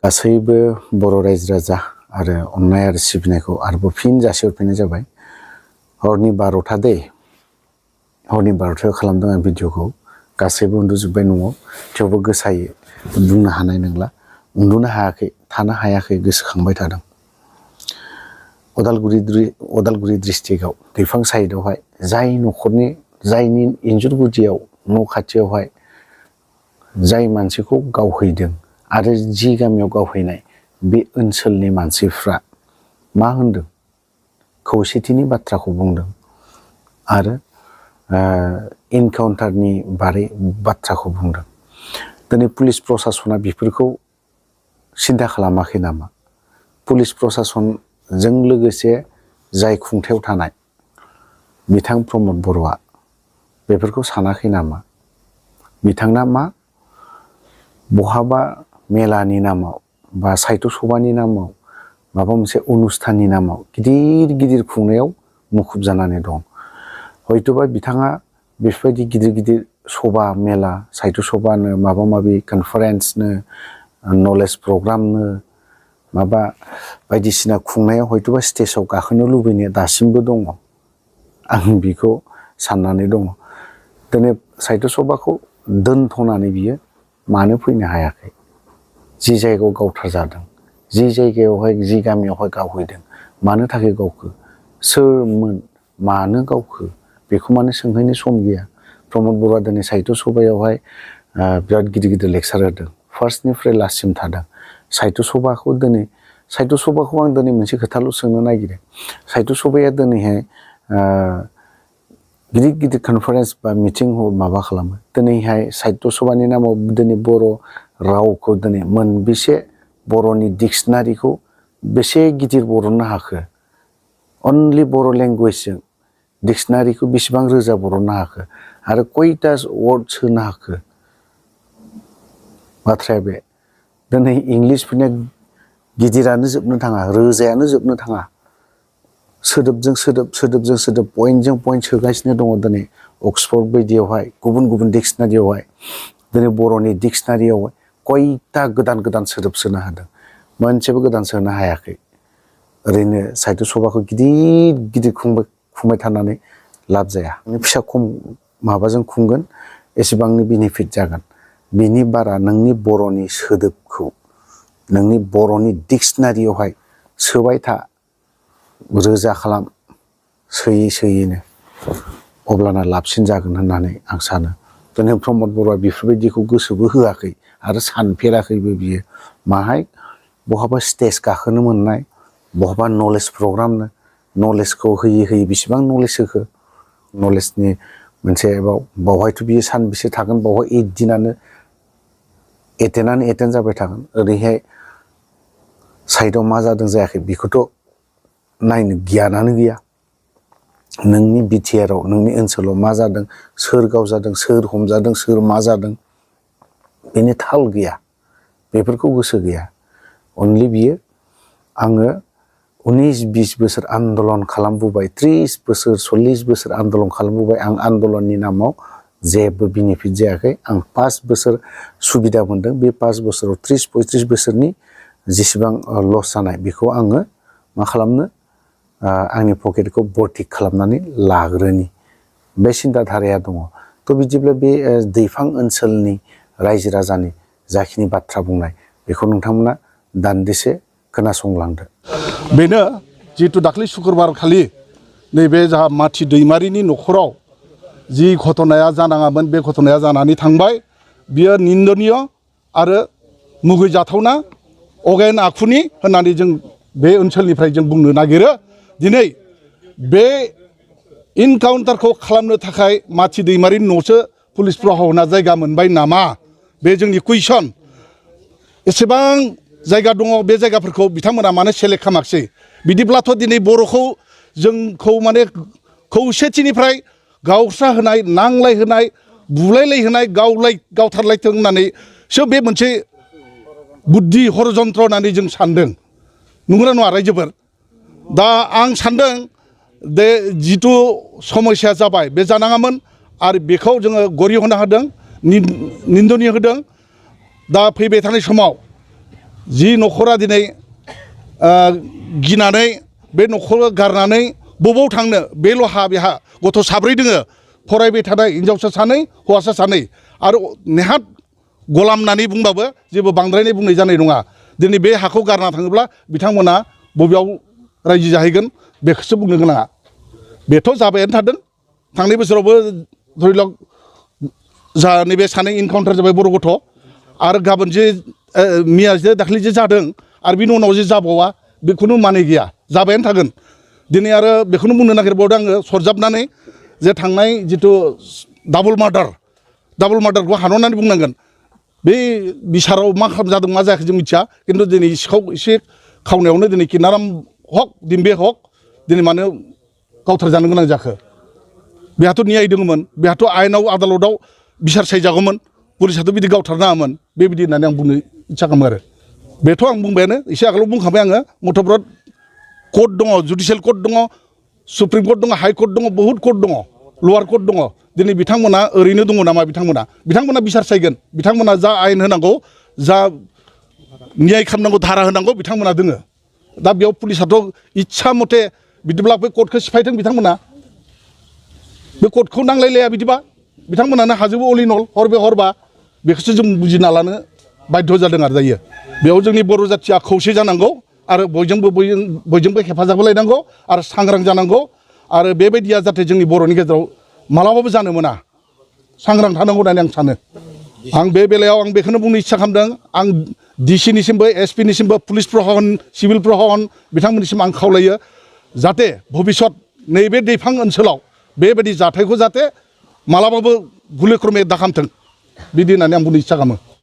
गासैबो बर' रायजो राजा आरो अननाय आरो सिबिनायखौ आरोबाव फिन जासिहरफिननाय जाबाय। हरनि 12टा दै हरनि 12टायाव खालामदों आं भिडिअखौ। गासैबो उन्दुजोब्बाय न'आव, थेवबो गोसायै बुंनो हानाय नंला। उन्दुनो हायाखै, थानो हायाखै, गोसोखांबाय थादों। उदालगुरि डिस्ट्रिक्टआव दैफां साइडआवहाय जायनि इन्जुर गुदियाव न' खाथियावहाय जाय मानसिखौ गावहैदों आरो जि गामियाव गावहैनाय बे ओनसोलनि मानसिफ्रा मा होनदों? खौसेथिनि बाथ्राखौ बुंदों आरो एनकाउन्टारनि बारै बाथ्राखौ बुंदों। दिनै पुलिस प्रसासना बेफोरखौ सिन्था खालामाखै नामा? पुलिस प्रसासनजों लोगोसे जाय खुंथायाव थानाय बिथां प्रमद बर'आ बेफोरखौ सानाखै नामा? बिथांना मा बहाबा मेलानि नामाव बा साहित्य सभानि नामाव माबा मोनसे अनुस्थाननि नामाव गिदिर गिदिर खुंनायाव मुखुब जानानै दं। हयथ'बा बिथाङा बेफोरबायदि गिदिर गिदिर सभा मेला साहित्य सभानो माबा माबि कनफारेन्सनो नलेज प्रग्रामनो माबा बायदिसिना खुंनायाव हयथ'बा स्टेजाव गाखोनो लुबैनाया दासिमबो दङ। आं बेखौ साननानै दङ। दिनै साहित्य सभाखौ दोनथ'नानै बियो मानो फैनो हायाखै? जि जायगायाव गावथार जादों, जि जायगायावहाय जि गामियावहाय गावहैदों, मानो थाखाय गावखो? सोरमोन? मानो गावखो? बेखौ मानो सोंहैनो सम गैया? प्रमद बर'आ दिनै साहित्य सभायावहाय बिराद गिदिर गिदिर लेक्सार होदों। फार्स्टनिफ्राय लास्टसिम थादों। साहित्य सभाखौ आं दिनै मोनसे खोथाल' सोंनो नागिरो। साहित्य सभाया दिनैहाय गिदिर गिदिर कनफारेन्स बा मिटिं माबा खालामो। दिनैहाय साहित्य सभानि नामाव दिनै बर' रावखौ दिनै मोनबेसे बर'नि डिक्सनारिखौ बेसे गिदिर बरननो हाखो? अनलि बर' लेंगुवेजजों डिक्सनारिखौ बेसेबां रोजा बरननो हाखो? आरो खयथा वर्ड सोनो हाखो? बाथ्राया बे। दिनै इंलिसफोरनिया गिदिरानो जोबनो थाङा, रोजायानो जोबनो थाङा। सोदोबजों सोदोब पइन्टजों पइन्ट सोगासिनो दङ दिनै अक्सफर्ड बायदियावहाय गुबुन गुबुन डिक्सनारियावहाय। दिनै बर'नि डिक्सनारियाव खयथा गोदान सोदोब सोनो हादों? मोनसेबो गोदान सोनो हायाखै। ओरैनो साहित्य सभाखौ गिदिर गिदिर खुंबाय थानानै लाब जाया। फिसा खम माबाजों खुंगोन एसेबांनो बेनिफिट जागोन। बिनि बारा नोंनि बर'नि सोदोबखौ नोंनि बर'नि डिक्सनारियावहाय सोबाय था, रोजा खालाम सोयैनो, अब्लाना लाबसिन जागोन होननानै आं सानो। दिनै प्रमद बर'आ बेफोरबायदिखौ गोसोबो होआखै आरो सानफेराखैबो बियो। माहाय बहाबा स्टेज गाखोनो मोननाय, बहाबा नलेज प्रग्रामनो नलेजखौ होयै बेसेबां नलेज होखो? नलेजनि मोनसे बावहायथ' बियो सानबेसे थागोन? बावहाय 8 दिनानो एटेन्ड जाबाय थागोन। ओरैहाय साइडआव मा जादों जायाखै बेखौथ' नायनो गियानानो गैया। नोंनि बिटिआरआव नोंनि ओनसोलाव मा जादों, सोर गावजादों, सोर हमजादों, सोर मा जादों बेनि थाल गैया, बेफोरखौ गोसो गैया। अनलि बियो आङो 19-20 बोसोर आन्दलन खालामबोबाय, 30 बोसोर 40 बोसोर आन्दलन खालामबोबाय। आं आन्दलननि नामाव जेबो बेनिफिट जायाखै। आं 5 बोसोर सुबिदा मोनदों। बे 5 बोसोराव 30-35 बोसोरनि जेसेबां लस जानाय बेखौ आङो मा खालामनो? आंनि पकेटखौ भर्ति खालामनानै लाग्रोनि बे सिन्था धाराया दङ। थ' बिदिब्ला बे दैफां ओनसोलनि रायजो राजानि जाखिनि बाथ्रा बुंनाय बेखौ नोंथांमोना दान्दिसे खोनासंलांदो। बेनो जिहेतु दाख्लै सुक्रुबार खालि नैबे जाहा माथि दैमारिनि न'खराव जि घटनाया जानाङामोन बे घटनाया जानानै थांबाय। बियो निन्दनीय आरो मुगैजाथावना अगेन आखुनि होननानै जों बे ओनसोलनिफ्राय जों बुंनो नागिरो। दिनै बे इनकाउन्टारखौ खालामनो थाखाय माथि दैमारिनि न'सो पुलिस प्रहना जायगा मोनबाय नामा? बे जोंनि कुइसन। एसेबां जायगा दङ, बे जायगाफोरखौ बिथांमोना मानो सेलेक्ट खालामाखिसै? बिदिब्लाथ' दिनै बर'खौ जोंखौ माने खौसेथिनिफ्राय गावस्रा होनाय, नांलाय होनाय, बुलायलाय होनाय, गावथारलायथों होननानैसो बे मोनसे बुद्धि हरजन्त्र होननानै जों सानदों। नंगौना नङा रायजोफोर? दा आं सानदों दे जिथु समस्या जाबाय बे जानाङामोन आरो बेखौ जोङो गरि होनो होदों, निन्दनीय होदों। दा फैबाय थानाय समाव जि न'खरा दिनै गिनानै बे न'खरखौ गारनानै बबाव थांनो बेल' हा बेहा गथ' साब्रै दोङो फरायबाय थानाय हिनजावसा सानै हौवासा सानै आरो नेहात गलाम होननानै बुंबाबो जेबो बांद्रायनाय बुंनाय जानाय नङा दिनै बे हाखौ गारना थाङोब्ला बिथांमोना बबेयाव रायजो जाहैगोन बेखौसो बुंनो गोनाङा बेथ' जाबायानो थादों थांनाय बोसोरावबो धरिलक जा नैबे सानै इनकाउन्टार जाबाय बर' गथ' आरो गाबोन जे मिया जे दाख्लै जे जादों आरो बिनि उनाव जे जाबावा बेखौनो माने गैया जाबायानो थागोन दिनै आरो बेखौनो बुंनो नागिरबावदों आङो सरजाबनानै जे थांनाय जिथु डाबल मार्डारखौ हानहरनानै बुंनांगोन बे बिसाराव मा जादों मा जायाखै जों मिथिया खिन्थु दिनै सिखाव एसे खावनायावनो दिनै किनाराम हक दिम्बे हक दिनै मानो गावथारजानो गोनां जाखो बेहाथ' न्याय दङमोन बेहाथ' आयेनाव आदालतआव बिसार सायजागौमोन पुलिसाथ' बिदि गावथारनाङामोन बेबायदि होननानै आं बुंनो इच्ছা खालामो आरो बेथ' आं बुंबायानो एसे आगोलाव बुंखाबाय आङो मथ'ब्रत कर्ट दङ जुडिसियेल कर्ट दङ सुप्रिम कर्ट दङ हाइ कर्ट दङ बहुद कर्ट दङ लवार कर्ट दङ दिनै बिथांमोना ओरैनो दङ नामा बिथांमोना बिसार सायगोन बिथांमोना जा आयेन होनांगौ जा न्याय खालामनांगौ धारा होनांगौ बिथांमोना दोङो दा बेयाव पुलिसाथ' इच्छा मथे बिदिब्ला बे कर्टखौ सिफायथों बिथांमोना बे कर्टखौ नांलायलाया बिदिबा बिथांमोनानो हाजोबो अलिनल हरबे हरबा बेखौसो जों बुजिना लानो बाध्य जादों आरो दायो बेयाव जोंनि बर' जाथिया खौसे जानांगौ आरो बयजोंबो हेफाजाब होलायनांगौ आरो सांग्रां जानांगौ आरो बेबायदिया जाहाथे जोंनि बर'नि गेजेराव मालाबाबो जानो मोना सांग्रां थानांगौ होननानै आं सानो आं बे बेलायाव आं बेखौनो बुंनो इच्छा खालामदों आं डिसिनिसिमबो एसपिनिसिमबो पुलिस प्रहन सिभिल प्रहन बिथांमोननिसिम आं खावलायो जाहाथे भबिष्यत नैबे दैफां ओनसोलाव बेबायदि जाथायखौ जाहाथे मालाबाबो गुले क्रमे दा खालामथों बिदि होननानै आं बुंनो इच्छा खालामो